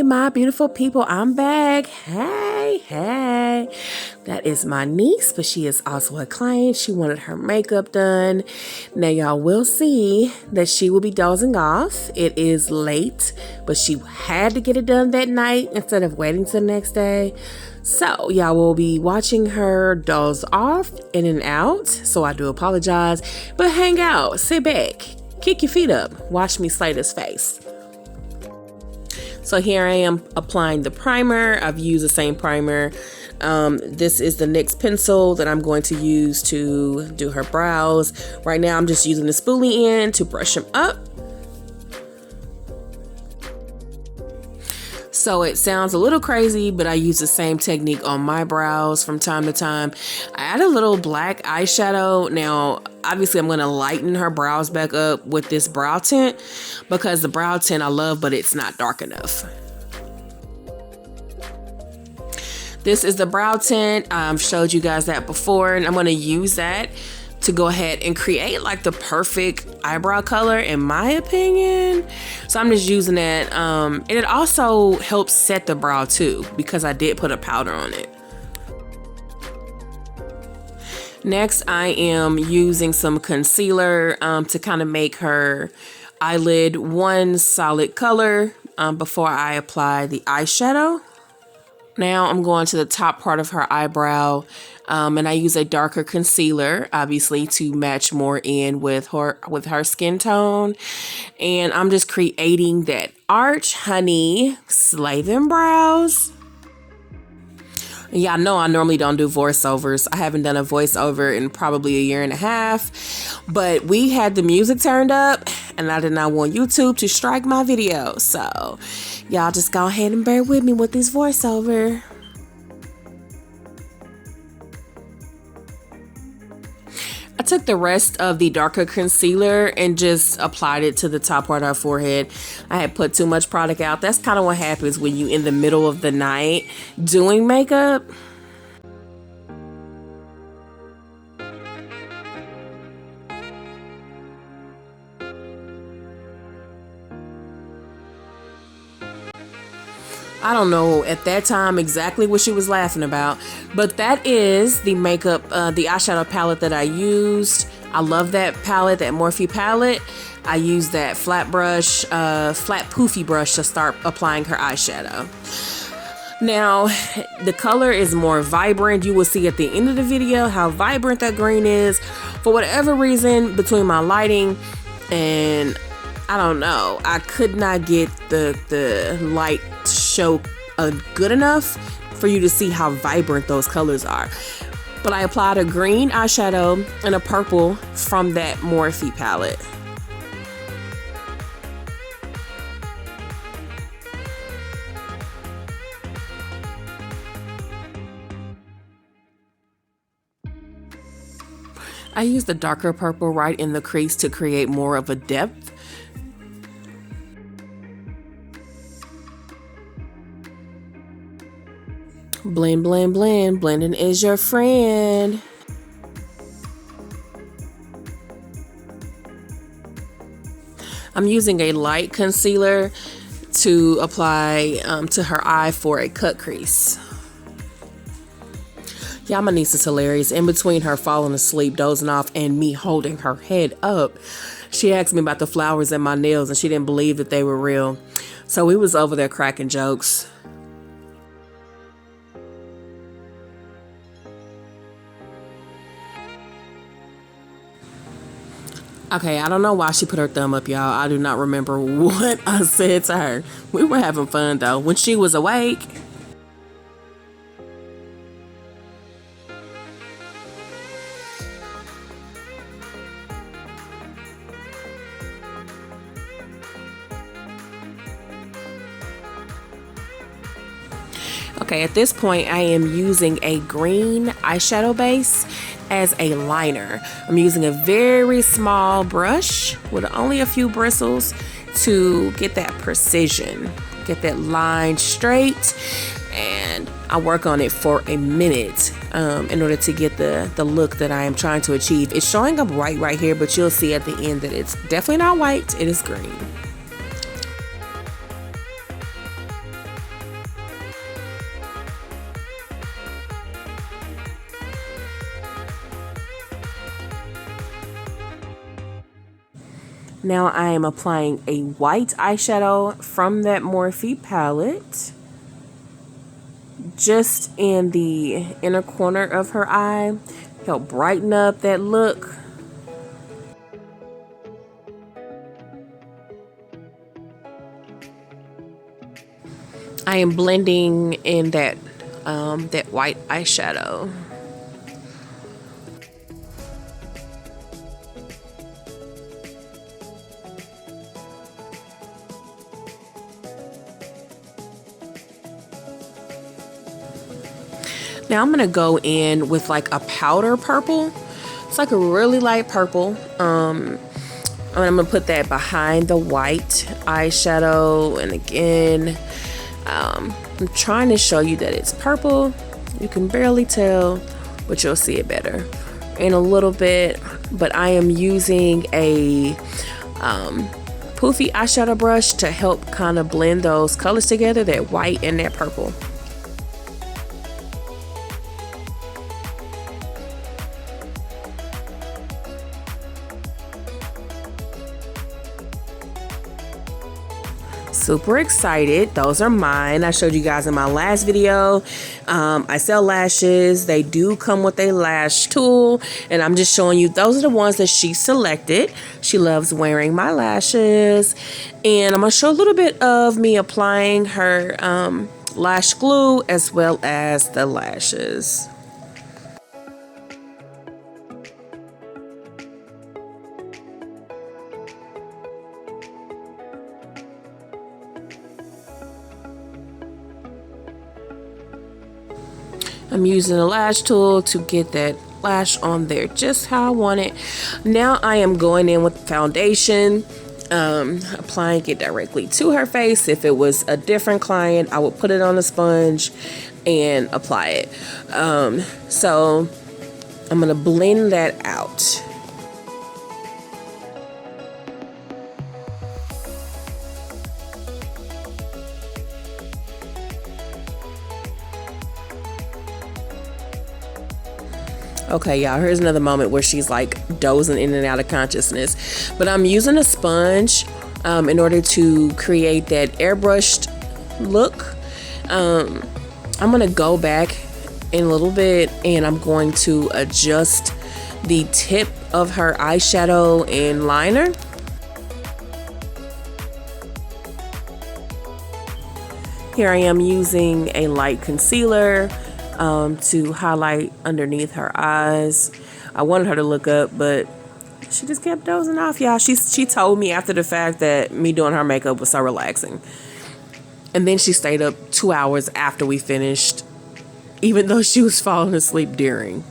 Hey, my beautiful people, I'm back. Hey. That is my niece, but she is also a client. She wanted her makeup done. Now, y'all will see that she will be dozing off. It is late, but she had to get it done that night instead of waiting till the next day. So, y'all will be watching her doze off in and out. So, I do apologize, but hang out, sit back, kick your feet up, watch me slay this face. So here I am applying the primer. I've used the same primer. This is the NYX pencil that I'm going to use to do her brows. Right now I'm just using the spoolie end to brush them up. So it sounds a little crazy, but I use the same technique on my brows from time to time. I add a little black eyeshadow. Now, obviously I'm going to lighten her brows back up with this brow tint because the brow tint I love, but it's not dark enough. This is the brow tint. I've showed you guys that before, and I'm going to use that to go ahead and create like the perfect eyebrow color in my opinion. So I'm just using that. And it also helps set the brow too because I did put a powder on it. Next, I am using some concealer to kind of make her eyelid one solid color before I apply the eyeshadow. Now I'm going to the top part of her eyebrow and I use a darker concealer, obviously, to match more in with her skin tone. And I'm just creating that arch, honey. Slay them brows. Y'all know I normally don't do voiceovers. I haven't done a voiceover in probably a year and a half, but we had the music turned up and I did not want YouTube to strike my video. So y'all just go ahead and bear with me with this voiceover. I took the rest of the darker concealer and just applied it to the top part of her forehead. I had put too much product out. That's kind of what happens when you in the middle of the night doing makeup. I don't know at that time exactly what she was laughing about, but that is the makeup, the eyeshadow palette that I used. I love that palette, that Morphe palette. I used that flat poofy brush to start applying her eyeshadow. Now, the color is more vibrant. You will see at the end of the video how vibrant that green is. For whatever reason, between my lighting and I don't know, I could not get the light to show good enough for you to see how vibrant those colors are. But I applied a green eyeshadow and a purple from that Morphe palette. I used the darker purple right in the crease to create more of a depth. Blend, blend, blend. Blending is your friend. I'm using a light concealer to apply to her eye for a cut crease. Yeah, my niece is hilarious. In between her falling asleep, dozing off, and me holding her head up, she asked me about the flowers in my nails and she didn't believe that they were real. So we was over there cracking jokes. Okay, I don't know why she put her thumb up, y'all. I do not remember what I said to her. We were having fun, though. When she was awake. Okay, at this point, I am using a green eyeshadow base as a liner. I'm using a very small brush with only a few bristles to get that precision, get that line straight, and I work on it for a minute in order to get the look that I am trying to achieve. It's showing up right here, but you'll see at the end that it's definitely not white, it is green. Now I am applying a white eyeshadow from that Morphe palette, just in the inner corner of her eye, help brighten up that look. I am blending in that white eyeshadow. Now I'm gonna go in with like a powder purple. It's like a really light purple. And I'm gonna put that behind the white eyeshadow. And again, I'm trying to show you that it's purple. You can barely tell, but you'll see it better in a little bit. But I am using a poofy eyeshadow brush to help kind of blend those colors together, that white and that purple. Super excited. Those are mine. I showed you guys in my last video. I sell lashes. They do come with a lash tool, and I'm just showing you those are the ones that she selected. She loves wearing my lashes, and I'm gonna show a little bit of me applying her lash glue as well as the lashes. I'm using a lash tool to get that lash on there just how I want it. Now I am going in with foundation, applying it directly to her face. If it was a different client, I would put it on a sponge and apply it. So I'm gonna blend that out. Okay, y'all, here's another moment where she's like dozing in and out of consciousness. But I'm using a sponge in order to create that airbrushed look. I'm gonna go back in a little bit and I'm going to adjust the tip of her eyeshadow and liner. Here I am using a light concealer to highlight underneath her eyes. I wanted her to look up, but she just kept dozing off, y'all. She told me after the fact that me doing her makeup was so relaxing. And then she stayed up 2 hours after we finished, even though she was falling asleep during.